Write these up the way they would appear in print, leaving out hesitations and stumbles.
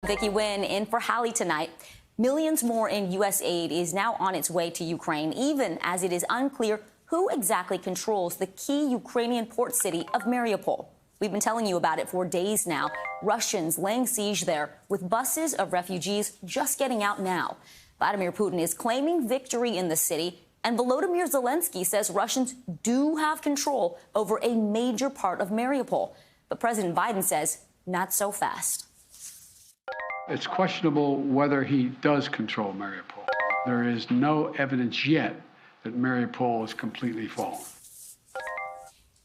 Vicky Wynn in for Hallie tonight. Millions more in U.S. aid is now on its way to Ukraine, even as it is unclear who exactly controls the key Ukrainian port city of Mariupol. We've been telling you about it for days now. Russians laying siege there with buses of refugees just getting out now. Vladimir Putin is claiming victory in the city, and Volodymyr Zelensky says Russians do have control over a major part of Mariupol. But President Biden says not so fast. It's questionable whether he does control Mariupol. There is no evidence yet that Mariupol is completely fallen.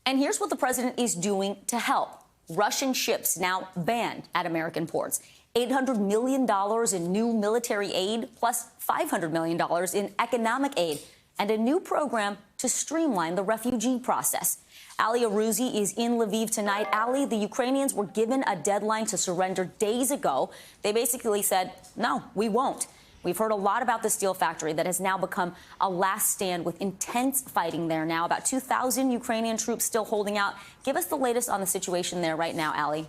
And here's what the president is doing to help. Russian ships now banned at American ports. $800 million in new military aid, plus $500 million in economic aid, and a new program to streamline the refugee process. Ali Arouzi is in Lviv tonight. Ali, the Ukrainians were given a deadline to surrender days ago. They basically said, no, we won't. We've heard a lot about the steel factory that has now become a last stand with intense fighting there now. About 2,000 Ukrainian troops still holding out. Give us the latest on the situation there right now, Ali.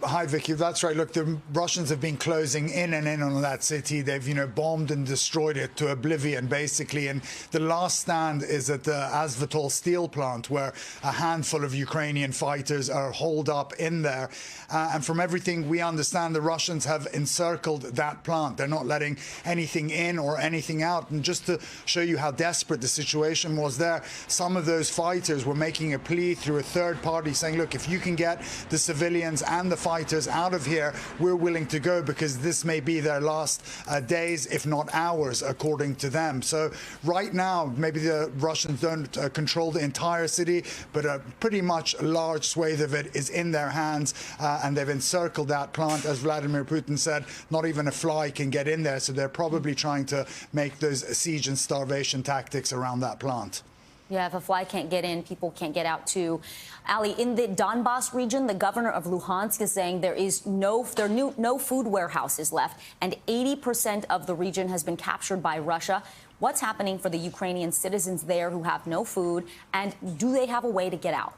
Hi, Vicky. That's right. Look, the Russians have been closing in and in on that city. They've, bombed and destroyed it to oblivion, basically. And the last stand is at the Azovstal steel plant, where a handful of Ukrainian fighters are holed up in there. And from everything we understand, the Russians have encircled that plant. They're not letting anything in or anything out. And just to show you how desperate the situation was there, some of those fighters were making a plea through a third party saying, look, if you can get the civilians and the fighters out of here, we're willing to go, because this may be their last days, if not hours, according to them. So right now, maybe the Russians don't control the entire city, but a pretty much large swathe of it is in their hands, and they've encircled that plant. As Vladimir Putin said, not even a fly can get in there, so they're probably trying to make those siege and starvation tactics around that plant. Yeah, if a fly can't get in, people can't get out too. Ali, in the Donbass region, the governor of Luhansk is saying there are no food warehouses left, and 80% of the region has been captured by Russia. What's happening for the Ukrainian citizens there who have no food, and do they have a way to get out?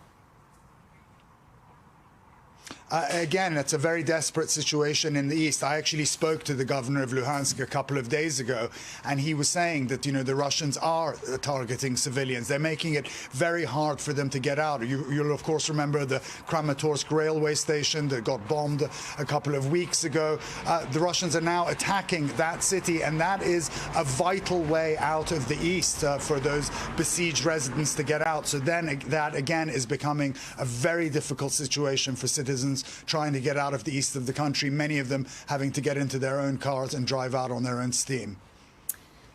Again, it's a very desperate situation in the east. I actually spoke to the governor of Luhansk a couple of days ago, and he was saying that, the Russians are targeting civilians. They're making it very hard for them to get out. You'll, of course, remember the Kramatorsk railway station that got bombed a couple of weeks ago. The Russians are now attacking that city, and that is a vital way out of the east for those besieged residents to get out. So then that, again, is becoming a very difficult situation for citizens trying to get out of the east of the country, many of them having to get into their own cars and drive out on their own steam.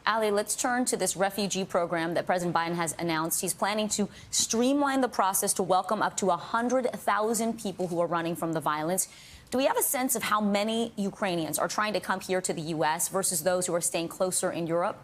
Ali, let's turn to this refugee program that President Biden has announced. He's planning to streamline the process to welcome up to 100,000 people who are running from the violence. Do we have a sense of how many Ukrainians are trying to come here to the U.S. versus those who are staying closer in Europe?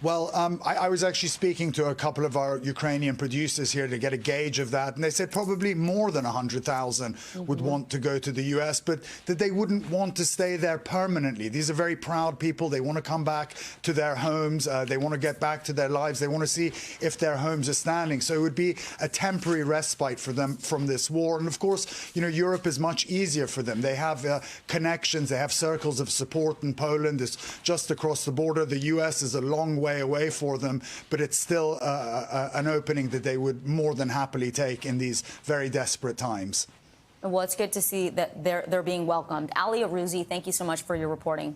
Well, I was actually speaking to a couple of our Ukrainian producers here to get a gauge of that, and they said probably more than 100,000 would want to go to the U.S., but that they wouldn't want to stay there permanently. These are very proud people. They want to come back to their homes. They want to get back to their lives. They want to see if their homes are standing. So it would be a temporary respite for them from this war. And of course, Europe is much easier for them. They have connections. They have circles of support in Poland. It's just across the border. The U.S. is a long way away for them, but it's still an opening that they would more than happily take in these very desperate times. Well, it's good to see that they're being welcomed. Ali Arouzi, thank you so much for your reporting.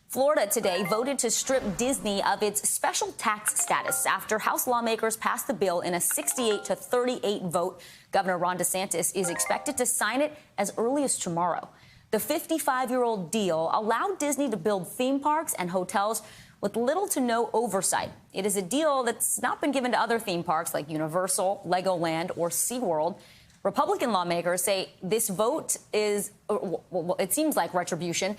Florida today voted to strip Disney of its special tax status after House lawmakers passed the bill in a 68-38 vote. Governor Ron DeSantis is expected to sign it as early as tomorrow. The 55-year-old deal allowed Disney to build theme parks and hotels with little to no oversight. It is a deal that's not been given to other theme parks like Universal, Legoland, or SeaWorld. Republican lawmakers say this vote is, well, it seems like retribution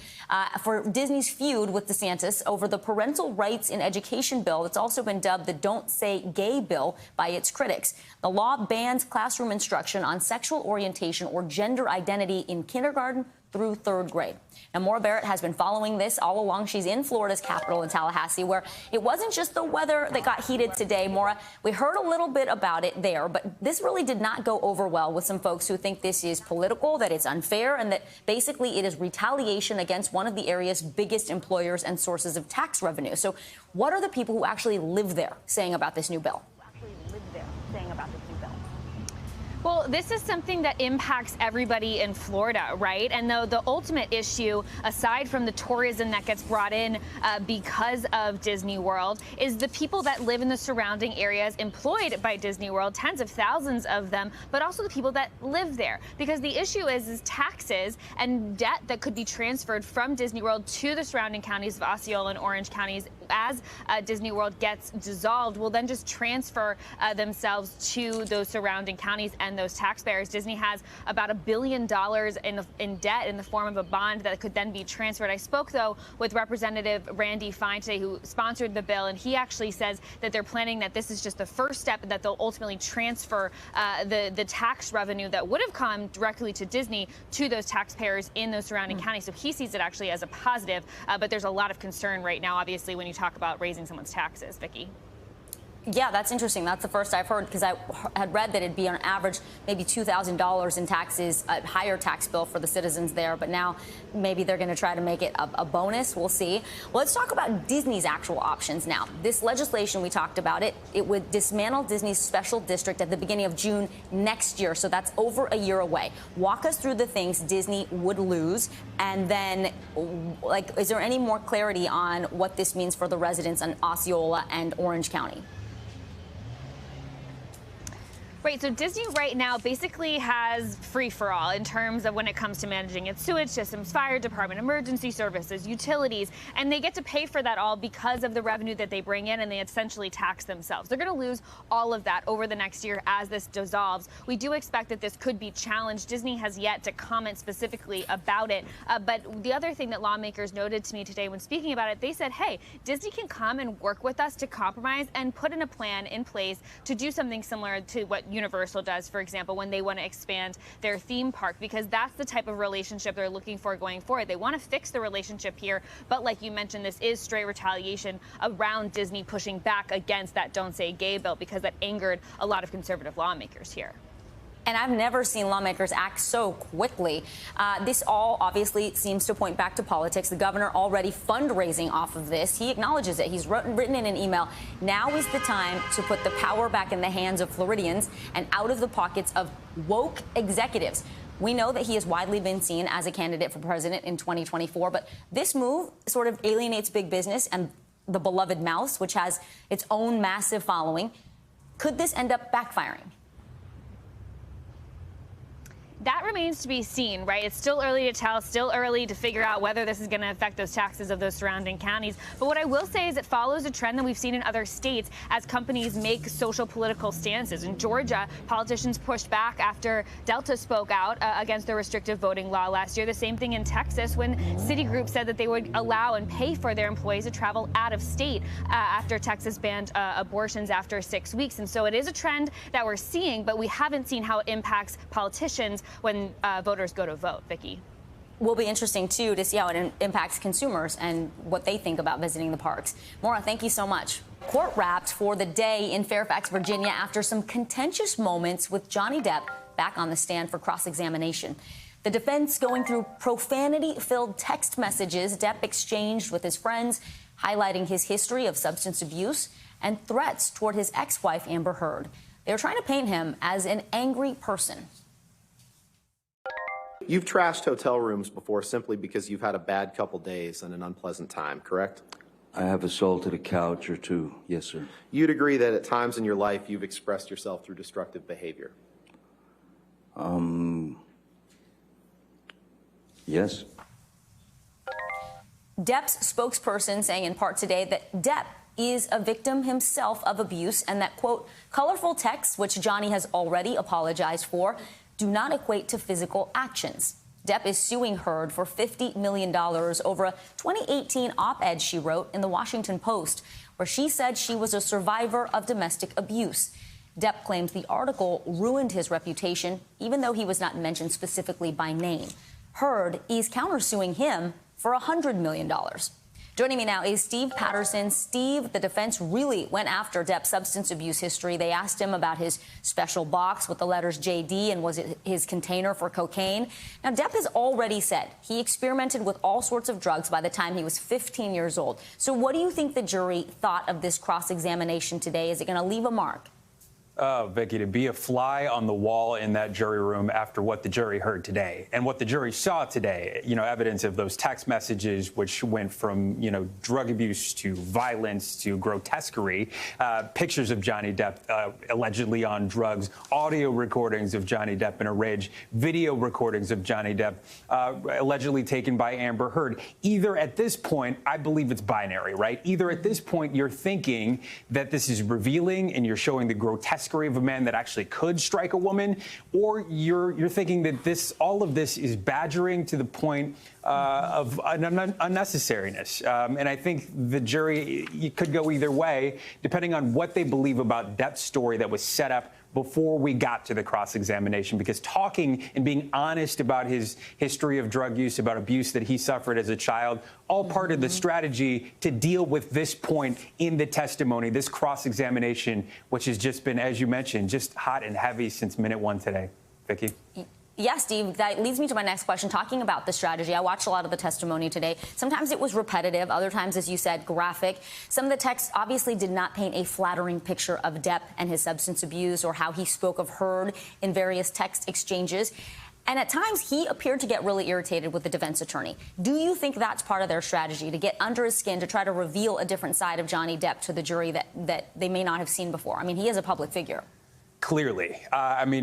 for Disney's feud with DeSantis over the parental rights in education bill that's also been dubbed the Don't Say Gay bill by its critics. The law bans classroom instruction on sexual orientation or gender identity in kindergarten through third grade. Now, Maura Barrett has been following this all along. She's in Florida's capital in Tallahassee, where it wasn't just the weather that got heated today. Maura, we heard a little bit about it there, but this really did not go over well with some folks who think this is political, that it's unfair, and that basically it is retaliation against one of the area's biggest employers and sources of tax revenue. So what are the people who actually live there saying about this new bill? Well, this is something that impacts everybody in Florida, right? And though the ultimate issue, aside from the tourism that gets brought in because of Disney World, is the people that live in the surrounding areas employed by Disney World, tens of thousands of them, but also the people that live there. Because the issue is taxes and debt that could be transferred from Disney World to the surrounding counties of Osceola and Orange counties as Disney World gets dissolved will then just transfer themselves to those surrounding counties and those taxpayers. Disney has about $1 billion in debt in the form of a bond that could then be transferred. I spoke, though, with Representative Randy Fine today, who sponsored the bill, and he actually says that they're planning that this is just the first step, and that they'll ultimately transfer the tax revenue that would have come directly to Disney to those taxpayers in those surrounding counties. So he sees it actually as a positive, but there's a lot of concern right now, obviously, when you talk about raising someone's taxes. Vicky? Yeah, that's interesting. That's the first I've heard, because I had read that it'd be on average maybe $2,000 in taxes, a higher tax bill for the citizens there. But now maybe they're going to try to make it a bonus. We'll see. Well, let's talk about Disney's actual options now. This legislation, we talked about it. It would dismantle Disney's special district at the beginning of June next year. So that's over a year away. Walk us through the things Disney would lose. And then, like, is there any more clarity on what this means for the residents in Osceola and Orange County? Right, so Disney right now basically has free-for-all in terms of when it comes to managing its sewage systems, fire department, emergency services, utilities, and they get to pay for that all because of the revenue that they bring in, and they essentially tax themselves. They're going to lose all of that over the next year as this dissolves. We do expect that this could be challenged. Disney has yet to comment specifically about it, but the other thing that lawmakers noted to me today when speaking about it, they said, hey, Disney can come and work with us to compromise and put in a plan in place to do something similar to what Universal does, for example, when they want to expand their theme park, because that's the type of relationship they're looking for going forward. They want to fix the relationship here, but like you mentioned, this is straight retaliation around Disney pushing back against that Don't Say Gay bill, because that angered a lot of conservative lawmakers here. And I've never seen lawmakers act so quickly. This all obviously seems to point back to politics. The governor already fundraising off of this. He acknowledges it. He's written in an email, now is the time to put the power back in the hands of Floridians and out of the pockets of woke executives. We know that he has widely been seen as a candidate for president in 2024, but this move sort of alienates big business and the beloved mouse, which has its own massive following. Could this end up backfiring? That remains to be seen, right? It's still early to tell, still early to figure out whether this is going to affect those taxes of those surrounding counties. But what I will say is it follows a trend that we've seen in other states as companies make social political stances. In Georgia, politicians pushed back after Delta spoke out against the restrictive voting law last year. The same thing in Texas when Citigroup said that they would allow and pay for their employees to travel out of state after Texas banned abortions after 6 weeks. And so it is a trend that we're seeing, but we haven't seen how it impacts politicians when voters go to vote. Vicky? Will be interesting, too, to see how it impacts consumers and what they think about visiting the parks. Maura, thank you so much. Court wrapped for the day in Fairfax, Virginia, after some contentious moments with Johnny Depp back on the stand for cross-examination. The defense going through profanity-filled text messages Depp exchanged with his friends, highlighting his history of substance abuse and threats toward his ex-wife, Amber Heard. They were trying to paint him as an angry person. You've trashed hotel rooms before simply because you've had a bad couple days and an unpleasant time, correct? I have assaulted a couch or two, yes, sir. You'd agree that at times in your life you've expressed yourself through destructive behavior? Yes. Depp's spokesperson saying in part today that Depp is a victim himself of abuse and that, quote, colorful texts, which Johnny has already apologized for, do not equate to physical actions. Depp is suing Heard for $50 million over a 2018 op-ed she wrote in the Washington Post, where she said she was a survivor of domestic abuse. Depp claims the article ruined his reputation, even though he was not mentioned specifically by name. Heard is countersuing him for $100 million. Joining me now is Steve Patterson. Steve, the defense really went after Depp's substance abuse history. They asked him about his special box with the letters JD and was it his container for cocaine. Now, Depp has already said he experimented with all sorts of drugs by the time he was 15 years old. So what do you think the jury thought of this cross-examination today? Is it going to leave a mark? Vicky, to be a fly on the wall in that jury room after what the jury heard today and what the jury saw today, evidence of those text messages, which went from, drug abuse to violence to grotesquerie, pictures of Johnny Depp allegedly on drugs, audio recordings of Johnny Depp in a rage, video recordings of Johnny Depp allegedly taken by Amber Heard. Either at this point, I believe it's binary, right? Either at this point, you're thinking that this is revealing and you're showing the grotesque of a man that actually could strike a woman, or you're thinking that all of this is badgering to the point of unnecessariness. And I think the jury could go either way, depending on what they believe about Depp's story that was set up before we got to the cross-examination, because talking and being honest about his history of drug use, about abuse that he suffered as a child, all part of the strategy to deal with this point in the testimony, this cross-examination, which has just been, as you mentioned, just hot and heavy since minute one today. Vicky? Yes, Steve, that leads me to my next question, talking about the strategy. I watched a lot of the testimony today. Sometimes it was repetitive. Other times, as you said, graphic. Some of the text obviously did not paint a flattering picture of Depp and his substance abuse or how he spoke of Heard in various text exchanges. And at times, he appeared to get really irritated with the defense attorney. Do you think that's part of their strategy, to get under his skin, to try to reveal a different side of Johnny Depp to the jury that they may not have seen before? I mean, he is a public figure. Clearly.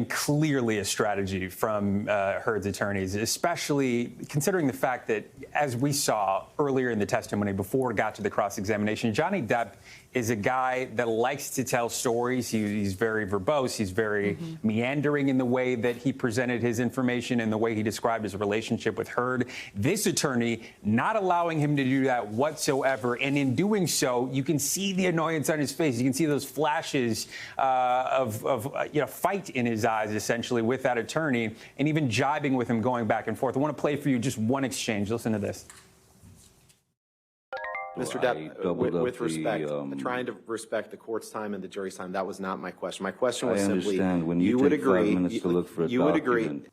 Clearly a strategy from Heard's attorneys, especially considering the fact that, as we saw earlier in the testimony before it got to the cross-examination, Johnny Depp is a guy that likes to tell stories. He's very verbose. He's very meandering in the way that he presented his information and the way he described his relationship with Heard. This attorney not allowing him to do that whatsoever. And in doing so, you can see the annoyance on his face. You can see those flashes of fight in his eyes, essentially, with that attorney, and even jibing with him going back and forth. I want to play for you just one exchange. Listen to this. Mr. Depp, with respect, trying to respect the court's time and the jury's time, that was not my question. My question was simply, when you would take agree, 5 minutes to look for a you would document. agree.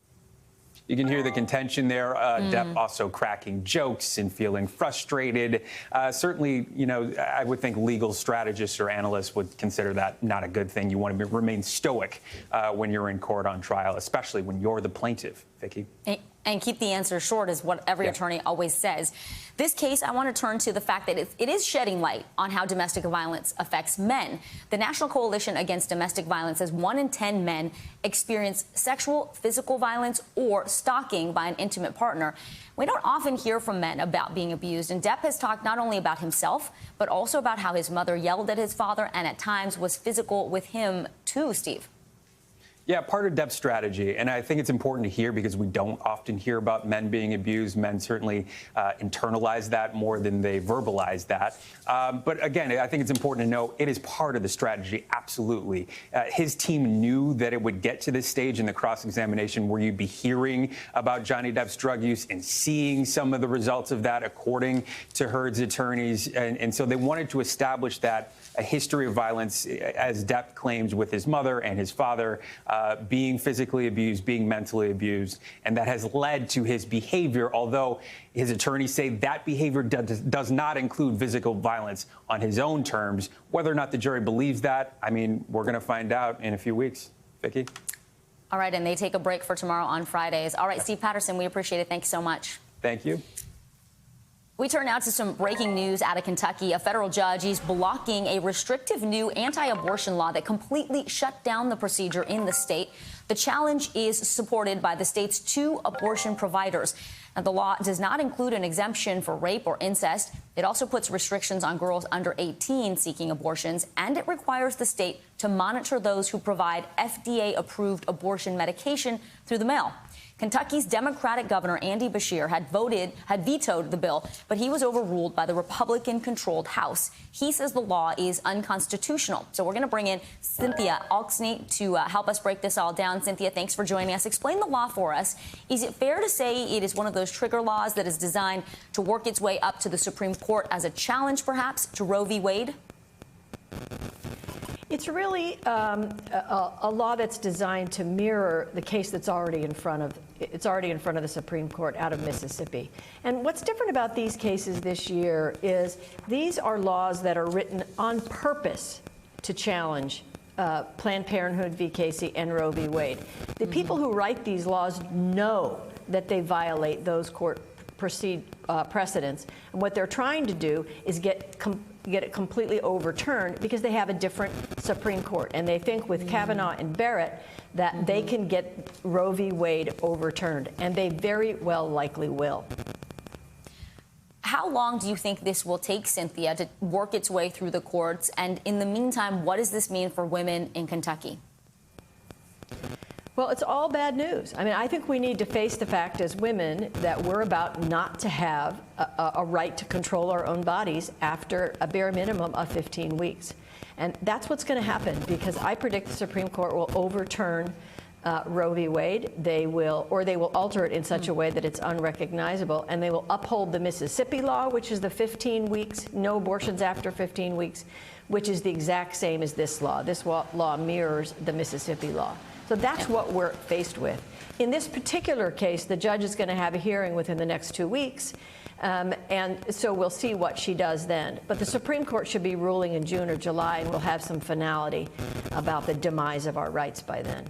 You can hear the contention there. Depp also cracking jokes and feeling frustrated. Certainly, I would think legal strategists or analysts would consider that not a good thing. You want to remain stoic when you're in court on trial, especially when you're the plaintiff, Vicky. And keep the answer short is what every attorney always says. This case, I want to turn to the fact that it is shedding light on how domestic violence affects men. The National Coalition Against Domestic Violence says 1 in 10 men experience sexual, physical violence or stalking by an intimate partner. We don't often hear from men about being abused, and Depp has talked not only about himself, but also about how his mother yelled at his father and at times was physical with him too, Steve. Yeah, part of Depp's strategy, and I think it's important to hear because we don't often hear about men being abused. Men certainly internalize that more than they verbalize that. But again, I think it's important to know it is part of the strategy, absolutely. His team knew that it would get to this stage in the cross-examination where you'd be hearing about Johnny Depp's drug use and seeing some of the results of that, according to Heard's attorneys. And so they wanted to establish that a history of violence, as Depp claims, with his mother and his father, being physically abused, being mentally abused, and that has led to his behavior, although his attorneys say that behavior does not include physical violence on his own terms. Whether or not the jury believes that, we're going to find out in a few weeks. Vicky? All right, and they take a break for tomorrow on Fridays. All right, Steve Patterson, we appreciate it. Thank you so much. Thank you. We turn now to some breaking news out of Kentucky. A federal judge is blocking a restrictive new anti-abortion law that completely shut down the procedure in the state. The challenge is supported by the state's 2 abortion providers. Now, the law does not include an exemption for rape or incest. It also puts restrictions on girls under 18 seeking abortions, and it requires the state to monitor those who provide FDA-approved abortion medication through the mail. Kentucky's Democratic Governor Andy Beshear had vetoed the bill, but he was overruled by the Republican-controlled House. He says the law is unconstitutional. So we're going to bring in Cynthia Alksney to help us break this all down. Cynthia, thanks for joining us. Explain the law for us. Is it fair to say it is one of those trigger laws that is designed to work its way up to the Supreme Court as a challenge, perhaps, to Roe v. Wade? It's really a law that's designed to mirror the case that's already in front of the Supreme Court out of Mississippi. And what's different about these cases this year is these are laws that are written on purpose to challenge Planned Parenthood v. Casey and Roe v. Wade. The people who write these laws know that they violate those court precedents, and what they're trying to do is get it completely overturned because they have a different Supreme Court, and they think with Kavanaugh and Barrett that they can get Roe v. Wade overturned, and they very well likely will. How long do you think this will take, Cynthia, to work its way through the courts? And in the meantime, what does this mean for women in Kentucky? Well, it's all bad news. I mean, I think we need to face the fact as women that we're about not to have a right to control our own bodies after a bare minimum of 15 weeks. And that's what's going to happen, because I predict the Supreme Court will overturn Roe v. Wade. They will alter it in such a way that it's unrecognizable, and they will uphold the Mississippi law, which is the 15 weeks, no abortions after 15 weeks, which is the exact same as this law. This law mirrors the Mississippi law. So that's what we're faced with. In this particular case, the judge is going to have a hearing within the next 2 weeks, and so we'll see what she does then. But the Supreme Court should be ruling in June or July, and we'll have some finality about the demise of our rights by then.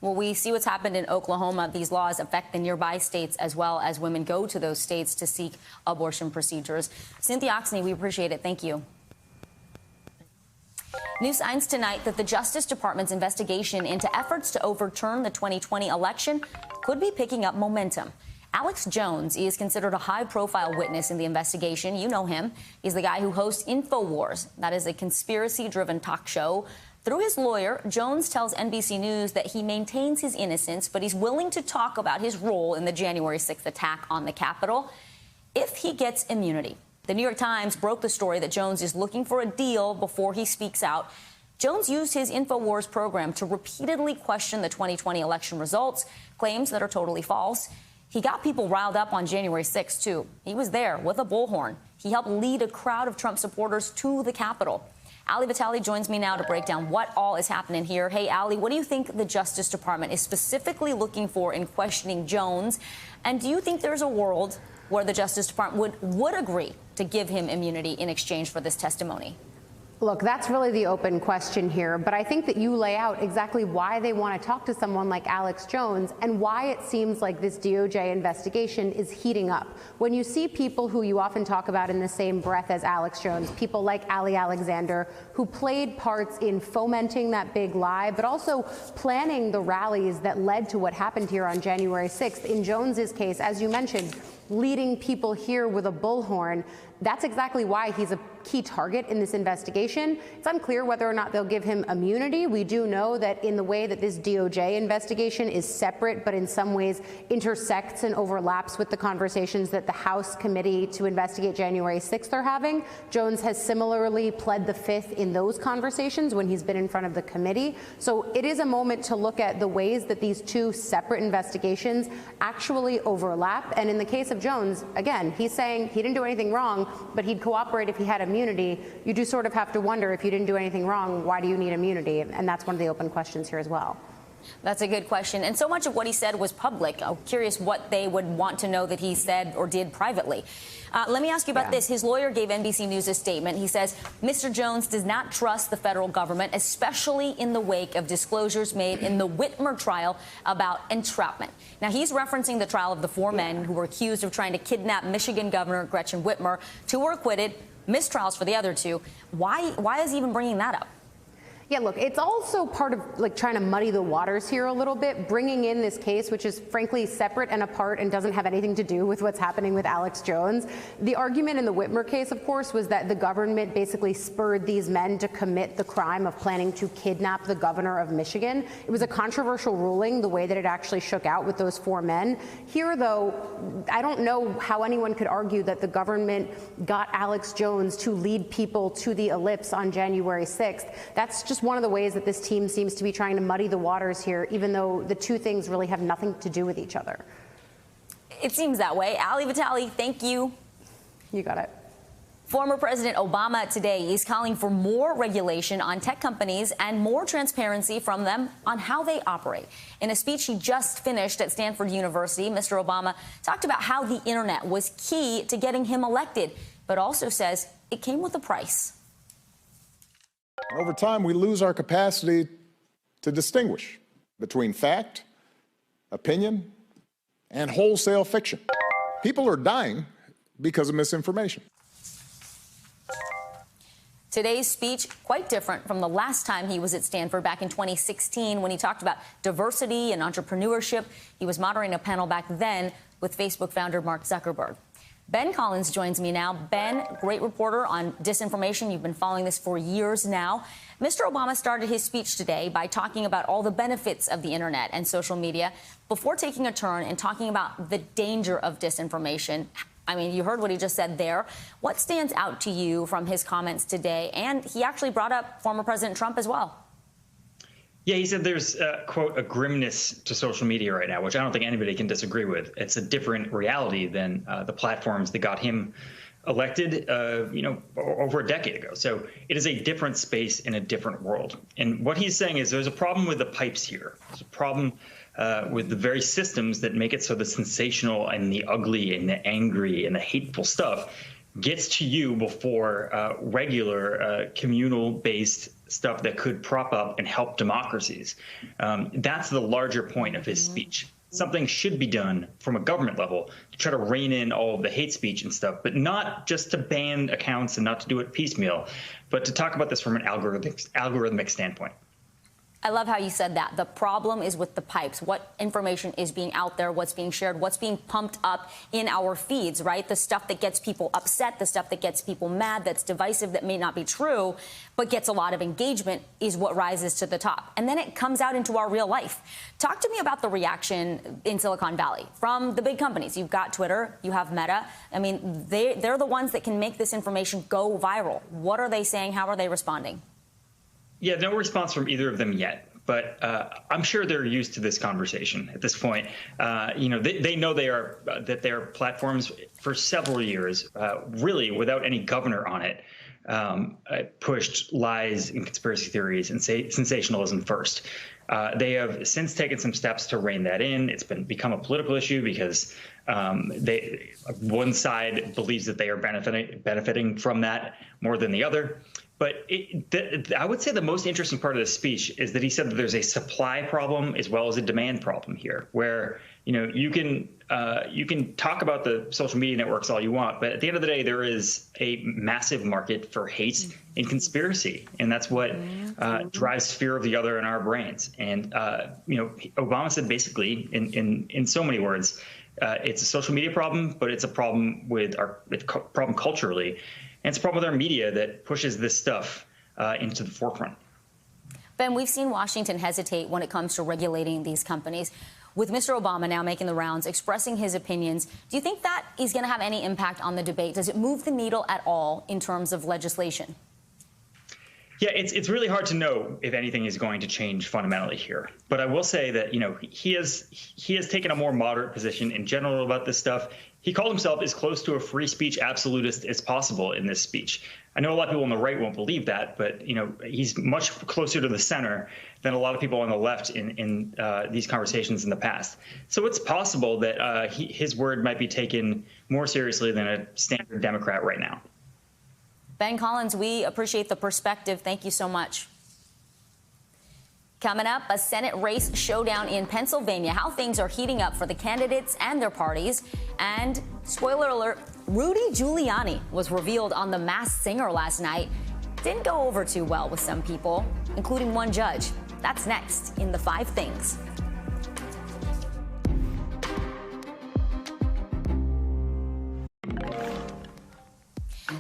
Well, we see what's happened in Oklahoma. These laws affect the nearby states as well as women go to those states to seek abortion procedures. Cynthia Alksney, we appreciate it. Thank you. New signs tonight that the Justice Department's investigation into efforts to overturn the 2020 election could be picking up momentum. Alex Jones is considered a high-profile witness in the investigation. You know him. He's the guy who hosts InfoWars. That is a conspiracy-driven talk show. Through his lawyer, Jones tells NBC News that he maintains his innocence, but he's willing to talk about his role in the January 6th attack on the Capitol if he gets immunity. The New York Times broke the story that Jones is looking for a deal before he speaks out. Jones used his InfoWars program to repeatedly question the 2020 election results, claims that are totally false. He got people riled up on January 6th, too. He was there with a bullhorn. He helped lead a crowd of Trump supporters to the Capitol. Hallie Vitale joins me now to break down what all is happening here. Hey, Hallie, what do you think the Justice Department is specifically looking for in questioning Jones? And do you think there's a world where the Justice Department would agree to give him immunity in exchange for this testimony? Look, that's really the open question here, but I think that you lay out exactly why they want to talk to someone like Alex Jones and why it seems like this DOJ investigation is heating up. When you see people who you often talk about in the same breath as Alex Jones, people like Ali Alexander, who played parts in fomenting that big lie, but also planning the rallies that led to what happened here on January 6th. In Jones's case, as you mentioned, leading people here with a bullhorn. That's exactly why he's a key target in this investigation. It's unclear whether or not they'll give him immunity. We do know that in the way that this DOJ investigation is separate, but in some ways intersects and overlaps with the conversations that the House Committee to investigate January 6th are having. Jones has similarly pled the fifth in those conversations when he's been in front of the committee. So it is a moment to look at the ways that these two separate investigations actually overlap. And in the case of Jones, again, he's saying he didn't do anything wrong, but he'd cooperate if he had immunity. You do sort of have to wonder, if you didn't do anything wrong, why do you need immunity? And that's one of the open questions here as well. That's a good question. And so much of what he said was public. I'm curious what they would want to know that he said or did privately. Let me ask you about this. His lawyer gave NBC News a statement. He says Mr. Jones does not trust the federal government, especially in the wake of disclosures made in the Whitmer trial about entrapment. Now, he's referencing the trial of the four men who were accused of trying to kidnap Michigan Governor Gretchen Whitmer. Two were acquitted, mistrials for the other two. Why is he even bringing that up? Yeah, look, it's also part of like trying to muddy the waters here a little bit, bringing in this case, which is frankly separate and apart and doesn't have anything to do with what's happening with Alex Jones. The argument in the Whitmer case, of course, was that the government basically spurred these men to commit the crime of planning to kidnap the governor of Michigan. It was a controversial ruling, the way that it actually shook out with those 4 men. Here, though, I don't know how anyone could argue that the government got Alex Jones to lead people to the ellipse on January 6th. That's just one of the ways that this team seems to be trying to muddy the waters here, even though the two things really have nothing to do with each other. It seems that way. Ali Vitali, thank you. You got it. Former President Obama today is calling for more regulation on tech companies and more transparency from them on how they operate. In a speech he just finished at Stanford University, Mr. Obama talked about how the internet was key to getting him elected, but also says it came with a price. Over time, we lose our capacity to distinguish between fact, opinion, and wholesale fiction. People are dying because of misinformation. Today's speech, quite different from the last time he was at Stanford back in 2016 when he talked about diversity and entrepreneurship. He was moderating a panel back then with Facebook founder Mark Zuckerberg. Ben Collins joins me now. Ben, great reporter on disinformation. You've been following this for years now. Mr. Obama started his speech today by talking about all the benefits of the internet and social media before taking a turn and talking about the danger of disinformation. I mean, you heard what he just said there. What stands out to you from his comments today? And he actually brought up former President Trump as well. Yeah, he said there's, quote, a grimness to social media right now, which I don't think anybody can disagree with. It's a different reality than the platforms that got him elected, over a decade ago. So it is a different space in a different world. And what he's saying is there's a problem with the pipes here. There's a problem with the very systems that make it so the sensational and the ugly and the angry and the hateful stuff gets to you before regular communal-based stuff that could prop up and help democracies. That's the larger point of his speech. Something should be done from a government level to try to rein in all of the hate speech and stuff, but not just to ban accounts and not to do it piecemeal, but to talk about this from an algorithmic standpoint. I love how you said that. The problem is with the pipes. What information is being out there, what's being shared, what's being pumped up in our feeds, right? The stuff that gets people upset, the stuff that gets people mad, that's divisive, that may not be true, but gets a lot of engagement is what rises to the top. And then it comes out into our real life. Talk to me about the reaction in Silicon Valley from the big companies. You've got Twitter, you have Meta. I mean, they're the ones that can make this information go viral. What are they saying? How are they responding? Yeah, no response from either of them yet, but I'm sure they're used to this conversation at this point. They know that their platforms for several years, really without any governor on it, pushed lies and conspiracy theories and sensationalism first. They have since taken some steps to rein that in. It's become a political issue because one side believes that they are benefiting from that more than the other. But I would say the most interesting part of the speech is that he said that there's a supply problem as well as a demand problem here, where you can talk about the social media networks all you want, but at the end of the day, there is a massive market for hate and conspiracy, and that's what drives fear of the other in our brains. And Obama said basically, in so many words, it's a social media problem, but it's a problem it's a problem culturally. And it's a problem with our media that pushes this stuff into the forefront. Ben, we've seen Washington hesitate when it comes to regulating these companies. With Mr. Obama now making the rounds, expressing his opinions, do you think that is going to have any impact on the debate? Does it move the needle at all in terms of legislation? Yeah, it's really hard to know if anything is going to change fundamentally here. But I will say that, he has taken a more moderate position in general about this stuff. He called himself as close to a free speech absolutist as possible in this speech. I know a lot of people on the right won't believe that, but he's much closer to the center than a lot of people on the left in these conversations in the past. So it's possible that his word might be taken more seriously than a standard Democrat right now. Ben Collins, we appreciate the perspective. Thank you so much. Coming up, a Senate race showdown in Pennsylvania, how things are heating up for the candidates and their parties. And spoiler alert, Rudy Giuliani was revealed on The Masked Singer last night. didn't go over too well with some people, including one judge. That's next in the 5 Things.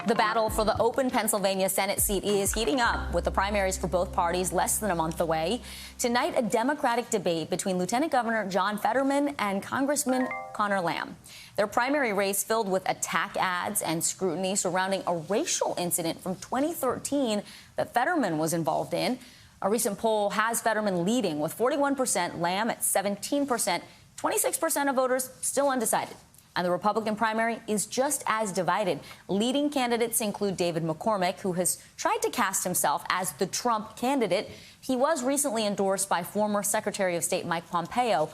The battle for the open Pennsylvania Senate seat is heating up, with the primaries for both parties less than a month away. Tonight, a Democratic debate between Lieutenant Governor John Fetterman and Congressman Connor Lamb. Their primary race filled with attack ads and scrutiny surrounding a racial incident from 2013 that Fetterman was involved in. A recent poll has Fetterman leading with 41%, Lamb at 17%, 26% of voters still undecided. And the Republican primary is just as divided. Leading candidates include David McCormick, who has tried to cast himself as the Trump candidate. He was recently endorsed by former Secretary of State Mike Pompeo.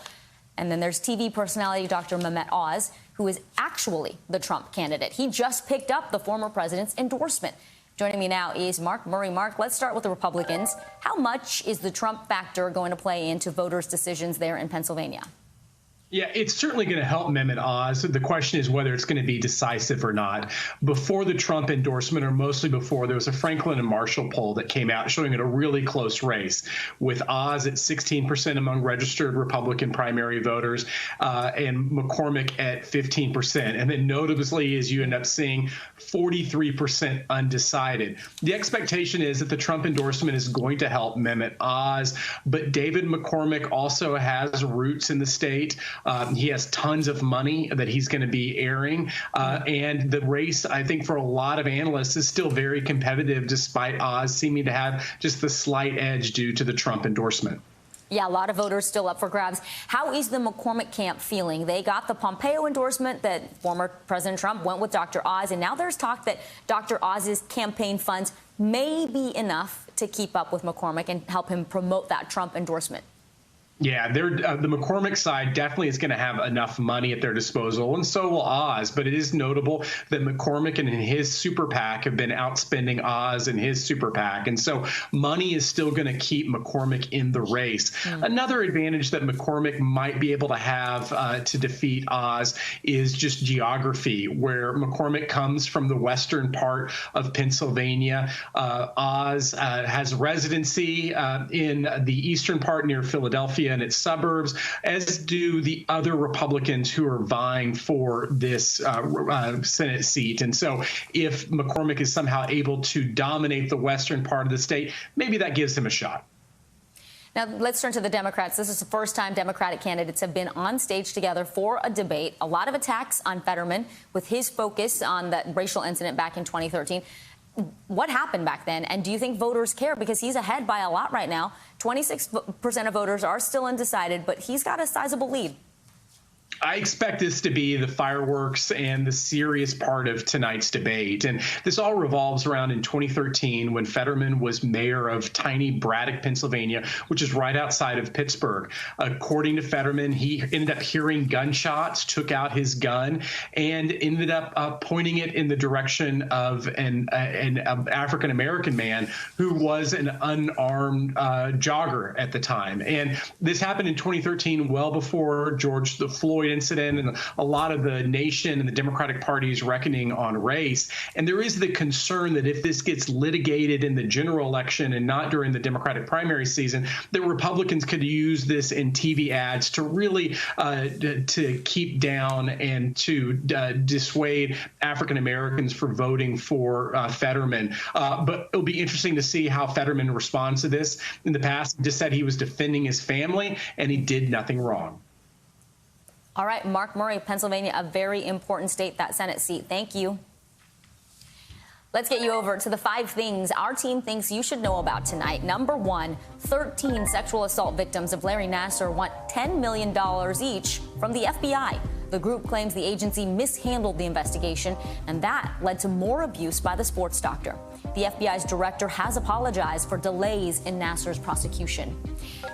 And then there's TV personality Dr. Mehmet Oz, who is actually the Trump candidate. He just picked up the former president's endorsement. Joining me now is Mark Murray. Mark, let's start with the Republicans. How much is the Trump factor going to play into voters' decisions there in Pennsylvania? Yeah, it's certainly going to help Mehmet Oz. The question is whether it's going to be decisive or not. Before the Trump endorsement, or mostly before, there was a Franklin and Marshall poll that came out showing it a really close race, with Oz at 16% among registered Republican primary voters and McCormick at 15%. And then notably, as you end up seeing, 43% undecided. The expectation is that the Trump endorsement is going to help Mehmet Oz, but David McCormick also has roots in the state. He has tons of money that he's going to be airing. And the race, I think, for a lot of analysts is still very competitive, despite Oz seeming to have just the slight edge due to the Trump endorsement. Yeah, a lot of voters still up for grabs. How is the McCormick camp feeling? They got the Pompeo endorsement that former President Trump went with Dr. Oz, and now there's talk that Dr. Oz's campaign funds may be enough to keep up with McCormick and help him promote that Trump endorsement. Yeah, the McCormick side definitely is going to have enough money at their disposal, and so will Oz. But it is notable that McCormick and his super PAC have been outspending Oz and his super PAC. And so money is still going to keep McCormick in the race. Another advantage that McCormick might be able to have to defeat Oz is just geography, where McCormick comes from the western part of Pennsylvania. Oz has residency in the eastern part near Philadelphia and its suburbs, as do the other Republicans who are vying for this Senate seat. And so if McCormick is somehow able to dominate the western part of the state, maybe that gives him a shot. Now, let's turn to the Democrats. This is the first time Democratic candidates have been on stage together for a debate. A lot of attacks on Fetterman with his focus on that racial incident back in 2013. What happened back then? And do you think voters care? Because he's ahead by a lot right now. 26% of voters are still undecided, but he's got a sizable lead. I expect this to be the fireworks and the serious part of tonight's debate. And this all revolves around in 2013 when Fetterman was mayor of tiny Braddock, Pennsylvania, which is right outside of Pittsburgh. According to Fetterman, he ended up hearing gunshots, took out his gun, and ended up pointing it in the direction of an African-American man who was an unarmed jogger at the time. And this happened in 2013, well before George Floyd incident and a lot of the nation and the Democratic Party's reckoning on race. And there is the concern that if this gets litigated in the general election and not during the Democratic primary season, that Republicans could use this in TV ads to really to keep down and to dissuade African Americans from voting for Fetterman. But it'll be interesting to see how Fetterman responds to this. In the past, he just said he was defending his family and he did nothing wrong. All right, Mark Murray, Pennsylvania, a very important state, that Senate seat. Thank you. Let's get you over to the 5 things our team thinks you should know about tonight. Number 1, 13 sexual assault victims of Larry Nassar want $10 million each from the FBI. The group claims the agency mishandled the investigation, and that led to more abuse by the sports doctor. The FBI's director has apologized for delays in Nassar's prosecution.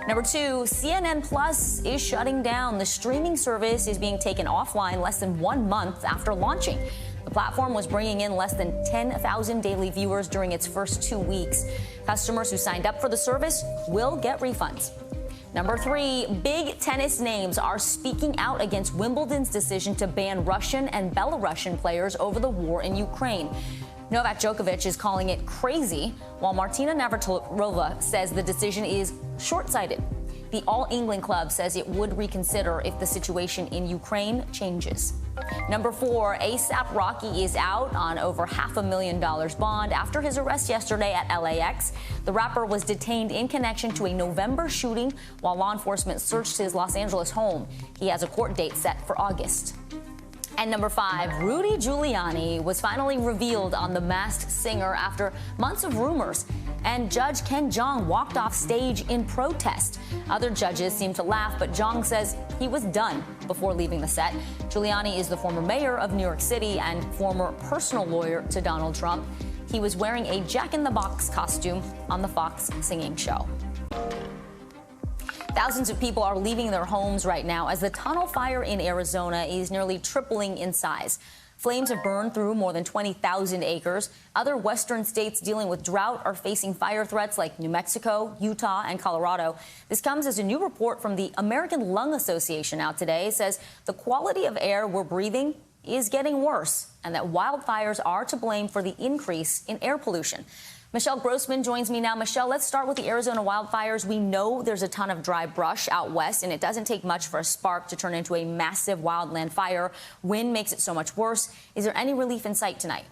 Number 2, CNN Plus is shutting down. The streaming service is being taken offline less than 1 month after launching. The platform was bringing in less than 10,000 daily viewers during its first 2 weeks. Customers who signed up for the service will get refunds. Number 3, big tennis names are speaking out against Wimbledon's decision to ban Russian and Belarusian players over the war in Ukraine. Novak Djokovic is calling it crazy, while Martina Navratilova says the decision is short-sighted. The All England club says it would reconsider if the situation in Ukraine changes. Number 4, ASAP Rocky is out on over $500,000 bond after his arrest yesterday at LAX. The rapper was detained in connection to a November shooting while law enforcement searched his Los Angeles home. He has a court date set for August. And number 5, Rudy Giuliani was finally revealed on The Masked Singer after months of rumors. And Judge Ken Jeong walked off stage in protest. Other judges seemed to laugh, but Jeong says he was done before leaving the set. Giuliani is the former mayor of New York City and former personal lawyer to Donald Trump. He was wearing a Jack-in-the-Box costume on the Fox singing show. Thousands of people are leaving their homes right now as the tunnel fire in Arizona is nearly tripling in size. Flames have burned through more than 20,000 acres. Other western states dealing with drought are facing fire threats like New Mexico, Utah, and Colorado. This comes as a new report from the American Lung Association out today says the quality of air we're breathing is getting worse and that wildfires are to blame for the increase in air pollution. Michelle Grossman joins me now. Michelle, let's start with the Arizona wildfires. We know there's a ton of dry brush out west, and it doesn't take much for a spark to turn into a massive wildland fire. Wind makes it so much worse. Is there any relief in sight tonight?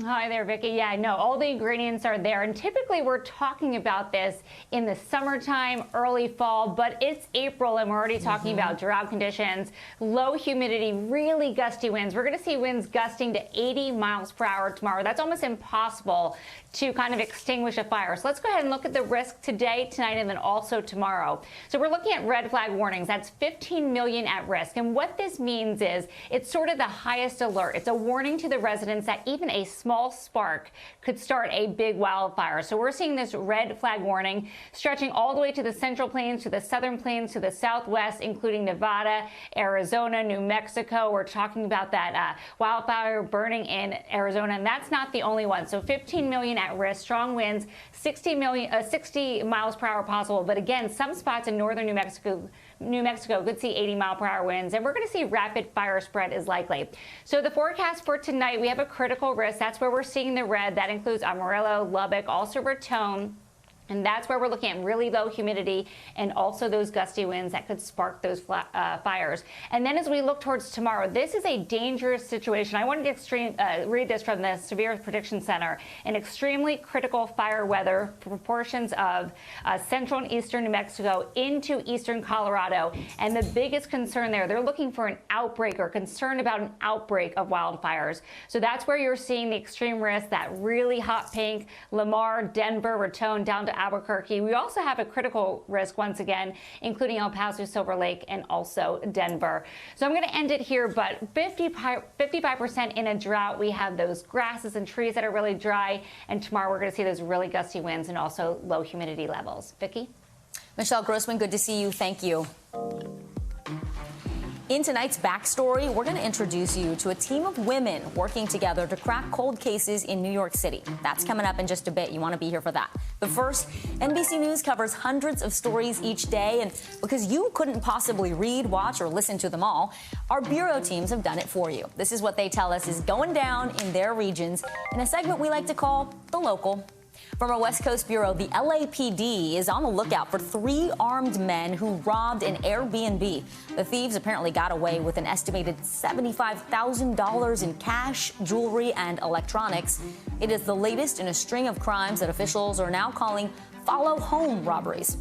Hi there, Vicki. Yeah, no, all the ingredients are there. And typically we're talking about this in the summertime, early fall, but it's April and we're already talking about drought conditions, low humidity, really gusty winds. We're going to see winds gusting to 80 miles per hour tomorrow. That's almost impossible to kind of extinguish a fire. So let's go ahead and look at the risk today, tonight, and then also tomorrow. So we're looking at red flag warnings. That's 15 million at risk. And what this means is it's sort of the highest alert. It's a warning to the residents that even a small spark could start a big wildfire. So we're seeing this red flag warning stretching all the way to the central plains, to the southern plains, to the southwest, including Nevada, Arizona, New Mexico. We're talking about that wildfire burning in Arizona, and that's not the only one. So 15 million at risk, strong winds, 60 miles per hour possible. But again, some spots in northern New Mexico could see 80 mile per hour winds, and we're going to see rapid fire spread is likely. So the forecast for tonight, we have a critical risk. That's where we're seeing the red. That includes Amarillo, Lubbock, also Raton. And that's where we're looking at really low humidity and also those gusty winds that could spark those fires. And then as we look towards tomorrow, this is a dangerous situation. I wanted to read this from the Severe Prediction Center. An extremely critical fire weather for portions of central and eastern New Mexico into eastern Colorado. And the biggest concern there, they're looking for an outbreak or concerned about an outbreak of wildfires. So that's where you're seeing the extreme risk, that really hot pink, Lamar, Denver, Raton, down to Albuquerque. We also have a critical risk once again, including El Paso, Silver Lake, and also Denver. So I'm going to end it here, but 55% in a drought. We have those grasses and trees that are really dry, and tomorrow we're going to see those really gusty winds and also low humidity levels. Vicki? Michelle Grossman, good to see you. Thank you. In tonight's backstory, we're going to introduce you to a team of women working together to crack cold cases in New York City. That's coming up in just a bit. You want to be here for that. But first, NBC News covers hundreds of stories each day, and because you couldn't possibly read, watch, or listen to them all, our bureau teams have done it for you. This is what they tell us is going down in their regions in a segment we like to call The Local. From our West Coast Bureau, the LAPD is on the lookout for 3 armed men who robbed an Airbnb. The thieves apparently got away with an estimated $75,000 in cash, jewelry, and electronics. It is the latest in a string of crimes that officials are now calling follow-home robberies.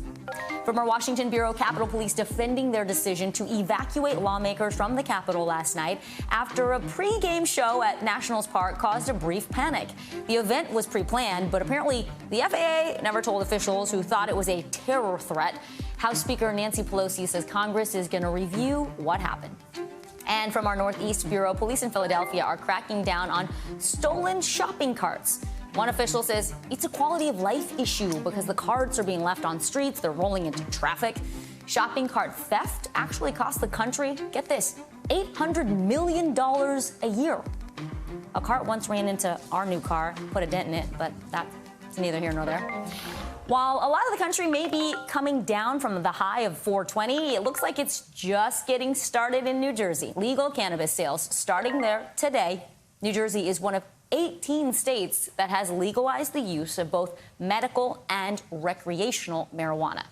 From our Washington Bureau, Capitol Police defending their decision to evacuate lawmakers from the Capitol last night after a pre-game show at Nationals Park caused a brief panic. The event was pre-planned, but apparently the FAA never told officials who thought it was a terror threat. House Speaker Nancy Pelosi says Congress is going to review what happened. And from our Northeast Bureau, police in Philadelphia are cracking down on stolen shopping carts. One official says it's a quality of life issue because the carts are being left on streets, they're rolling into traffic. Shopping cart theft actually costs the country, get this, $800 million a year. A cart once ran into our new car, put a dent in it, but that's neither here nor there. While a lot of the country may be coming down from the high of 420, it looks like it's just getting started in New Jersey. Legal cannabis sales starting there today. New Jersey is one of 18 states that has legalized the use of both medical and recreational marijuana.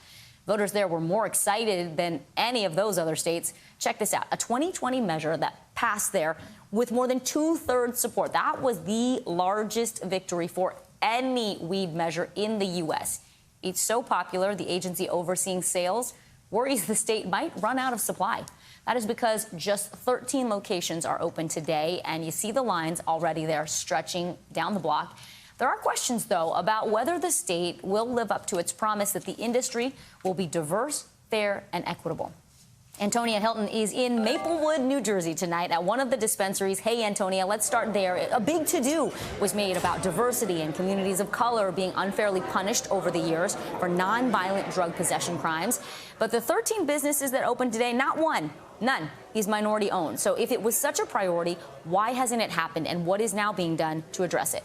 Voters there were more excited than any of those other states. Check this out. A 2020 measure that passed there with more than 2/3 support. That was the largest victory for any weed measure in the U.S. It's so popular, the agency overseeing sales worries the state might run out of supply. That is because just 13 locations are open today, and you see the lines already there stretching down the block. There are questions, though, about whether the state will live up to its promise that the industry will be diverse, fair, and equitable. Antonia Hilton is in Maplewood, New Jersey tonight at one of the dispensaries. Hey, Antonia, let's start there. A big to-do was made about diversity and communities of color being unfairly punished over the years for non-violent drug possession crimes. But the 13 businesses that opened today, not one, none, is minority-owned. So if it was such a priority, why hasn't it happened, and what is now being done to address it?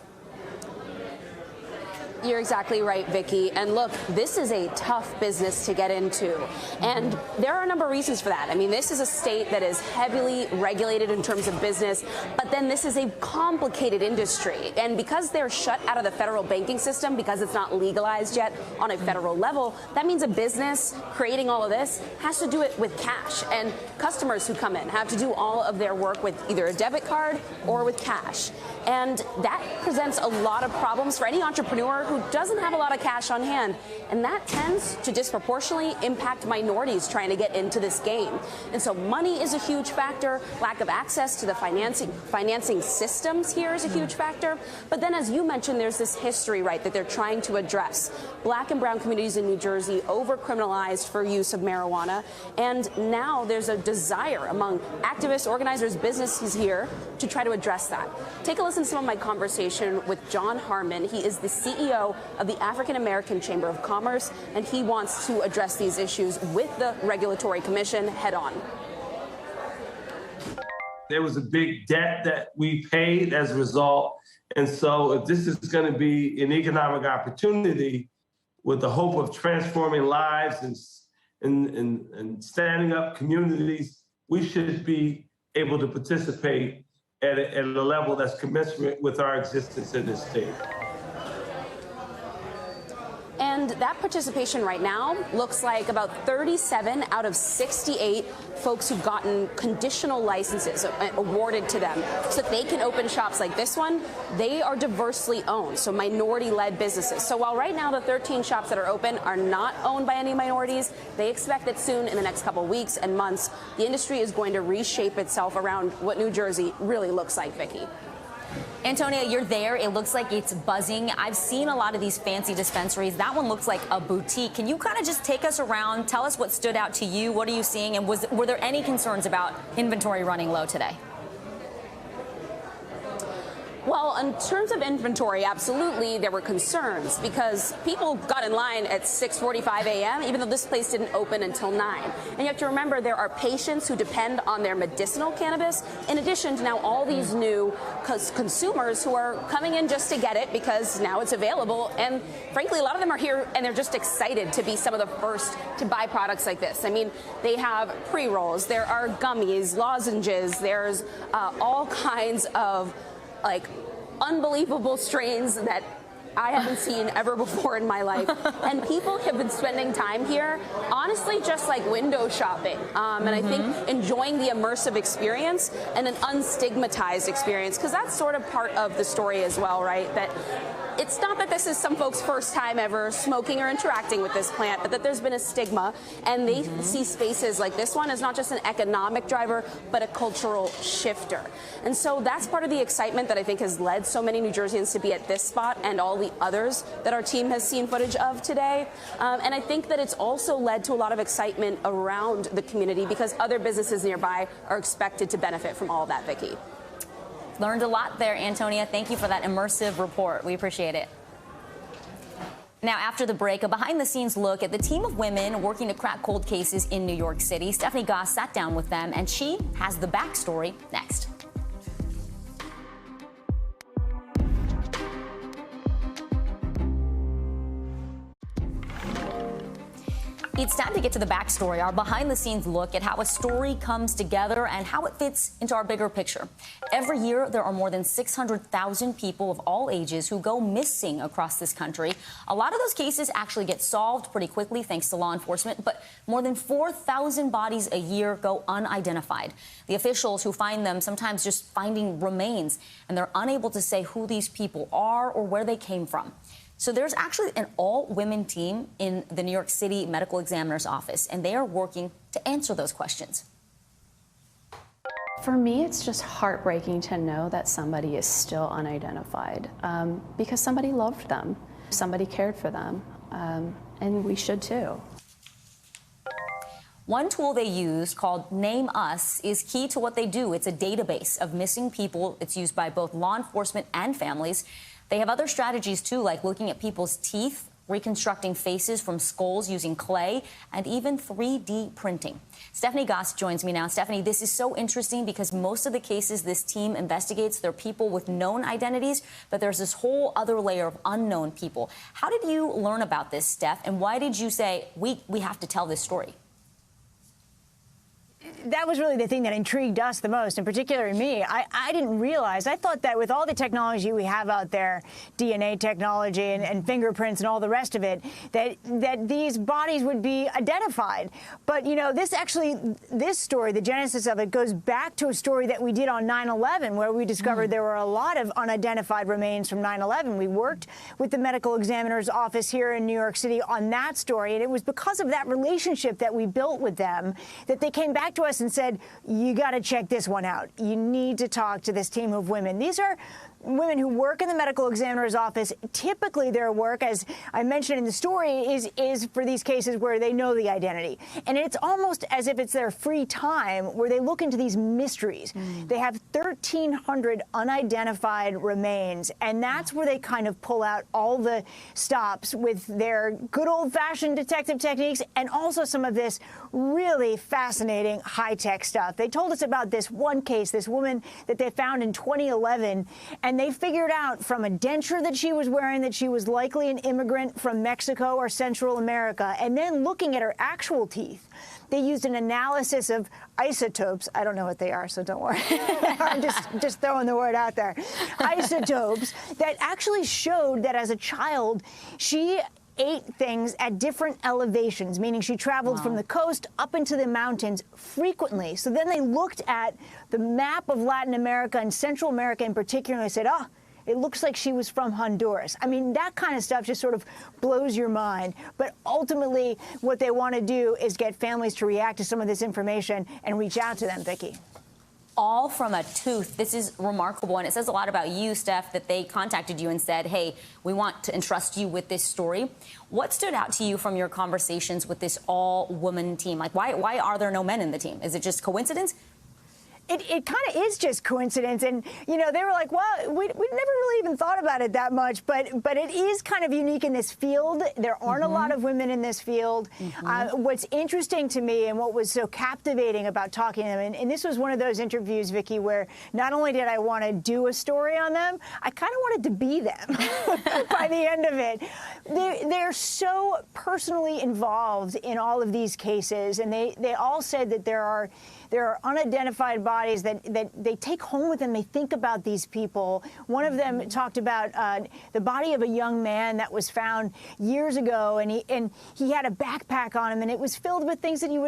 You're exactly right, Vicki. And look, this is a tough business to get into. And there are a number of reasons for that. I mean, this is a state that is heavily regulated in terms of business, but then this is a complicated industry. And because they're shut out of the federal banking system, because it's not legalized yet on a federal level, that means a business creating all of this has to do it with cash. And customers who come in have to do all of their work with either a debit card or with cash. And that presents a lot of problems for any entrepreneur who doesn't have a lot of cash on hand. And that tends to disproportionately impact minorities trying to get into this game. And so money is a huge factor. Lack of access to the financing systems here is a huge factor. But then, as you mentioned, there's this history, right, that they're trying to address. Black and brown communities in New Jersey over-criminalized for use of marijuana. And now there's a desire among activists, organizers, businesses here to try to address that. Take a listen to some of my conversation with John Harmon. He is the CEO of the African American Chamber of Commerce, and he wants to address these issues with the Regulatory Commission head on. There was a big debt that we paid as a result. And so if this is going to be an economic opportunity with the hope of transforming lives and standing up communities, we should be able to participate at a level that's commensurate with our existence in this state. And that participation right now looks like about 37 out of 68 folks who've gotten conditional licenses awarded to them so that they can open shops like this one. They are diversely owned, so minority-led businesses. So while right now the 13 shops that are open are not owned by any minorities, they expect that soon, in the next couple of weeks and months, the industry is going to reshape itself around what New Jersey really looks like, Vicki. Antonia, you're there. It looks like it's buzzing. I've seen a lot of these fancy dispensaries. That one looks like a boutique. Can you kind of just take us around, tell us what stood out to you? What are you seeing? And were there any concerns about inventory running low today? Well, in terms of inventory, absolutely, there were concerns because people got in line at 6:45 a.m., even though this place didn't open until 9. And you have to remember there are patients who depend on their medicinal cannabis, in addition to now all these new consumers who are coming in just to get it because now it's available. And frankly, a lot of them are here and they're just excited to be some of the first to buy products like this. I mean, they have pre-rolls, there are gummies, lozenges, there's all kinds of like unbelievable strains that I haven't seen ever before in my life. And people have been spending time here, honestly, just like window shopping. And I think enjoying the immersive experience and an unstigmatized experience, because that's sort of part of the story as well, right? That it's not that this is some folks' first time ever smoking or interacting with this plant, but that there's been a stigma, and they see spaces like this one as not just an economic driver, but a cultural shifter. And so that's part of the excitement that I think has led so many New Jerseyans to be at this spot and all the others that our team has seen footage of today. And I think that it's also led to a lot of excitement around the community because other businesses nearby are expected to benefit from all of that, Vicki. Learned a lot there, Antonia. Thank you for that immersive report. We appreciate it. Now, after the break, a behind-the-scenes look at the team of women working to crack cold cases in New York City. Stephanie Goss sat down with them, and she has the backstory next. It's time to get to the backstory, our behind-the-scenes look at how a story comes together and how it fits into our bigger picture. Every year, there are more than 600,000 people of all ages who go missing across this country. A lot of those cases actually get solved pretty quickly thanks to law enforcement, but more than 4,000 bodies a year go unidentified. The officials who find them sometimes just finding remains, and they're unable to say who these people are or where they came from. So there's actually an all-women team in the New York City Medical Examiner's Office, and they are working to answer those questions. For me, it's just heartbreaking to know that somebody is still unidentified because somebody loved them, somebody cared for them, and we should too. One tool they use called Name Us is key to what they do. It's a database of missing people. It's used by both law enforcement and families. They have other strategies, too, like looking at people's teeth, reconstructing faces from skulls using clay, and even 3D printing. Stephanie Goss joins me now. Stephanie, this is so interesting because most of the cases this team investigates, they're people with known identities, but there's this whole other layer of unknown people. How did you learn about this, Steph, and why did you say, we have to tell this story? That was really the thing that intrigued us the most, in particular me. I didn't realize. I thought that with all the technology we have out there, DNA technology and fingerprints and all the rest of it, that these bodies would be identified. But, you know, this story, the genesis of it, goes back to a story that we did on 9/11, where we discovered there were a lot of unidentified remains from 9/11. We worked with the Medical Examiner's Office here in New York City on that story, and it was because of that relationship that we built with them that they came back to us and said, you got to check this one out. You need to talk to this team of women. These are women who work in the medical examiner's office. Typically their work, as I mentioned in the story, is for these cases where they know the identity. And it's almost as if it's their free time where they look into these mysteries. They have 1,300 unidentified remains, and that's where they kind of pull out all the stops with their good old-fashioned detective techniques and also some of this really fascinating high-tech stuff. They told us about this one case, this woman that they found in 2011, and they figured out from a denture that she was wearing that she was likely an immigrant from Mexico or Central America. And then looking at her actual teeth, they used an analysis of isotopes. I don't know what they are, so don't worry. I'm just throwing the word out there. Isotopes that actually showed that as a child, she ate things at different elevations, meaning she traveled from the coast up into the mountains frequently. So then they looked at the map of Latin America and Central America in particular, and they said, oh, it looks like she was from Honduras. I mean, that kind of stuff just sort of blows your mind. But ultimately, what they want to do is get families to react to some of this information and reach out to them, Vicki. All from a tooth. This is remarkable, and it says a lot about you, Steph, that they contacted you and said, hey, we want to entrust you with this story. What stood out to you from your conversations with this all-woman team? Like, why are there no men in the team? Is it just coincidence? It kind of is just coincidence. And, you know, they were like, well, we never really even thought about it that much. But it is kind of unique in this field. There aren't a lot of women in this field. What's interesting to me and what was so captivating about talking to them, and this was one of those interviews, Vicki, where not only did I want to do a story on them, I kind of wanted to be them by the end of it. They're so personally involved in all of these cases. And they all said that there are unidentified bodies that they take home with them. They think about these people. One of them talked about the body of a young man that was found years ago, and he had a backpack on him, and it was filled with things that you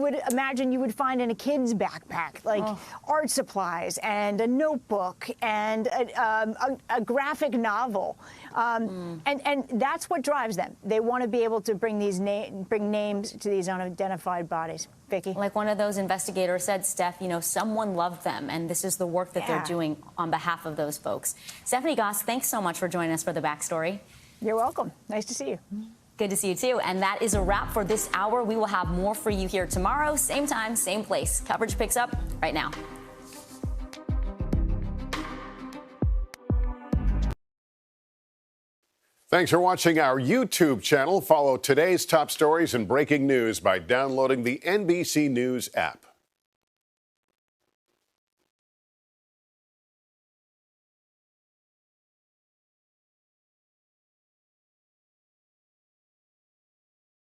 would imagine you would find in a kid's backpack, like art supplies and a notebook and a graphic novel. And that's what drives them. They want to be able to bring names to these unidentified bodies. Vicki? Like one of those investigators said, Steph, you know, someone loved them, and this is the work that they're doing on behalf of those folks. Stephanie Goss, thanks so much for joining us for the backstory. You're welcome. Nice to see you. Good to see you, too. And that is a wrap for this hour. We will have more for you here tomorrow, same time, same place. Coverage picks up right now. Thanks for watching our YouTube channel. Follow today's top stories and breaking news by downloading the NBC News app.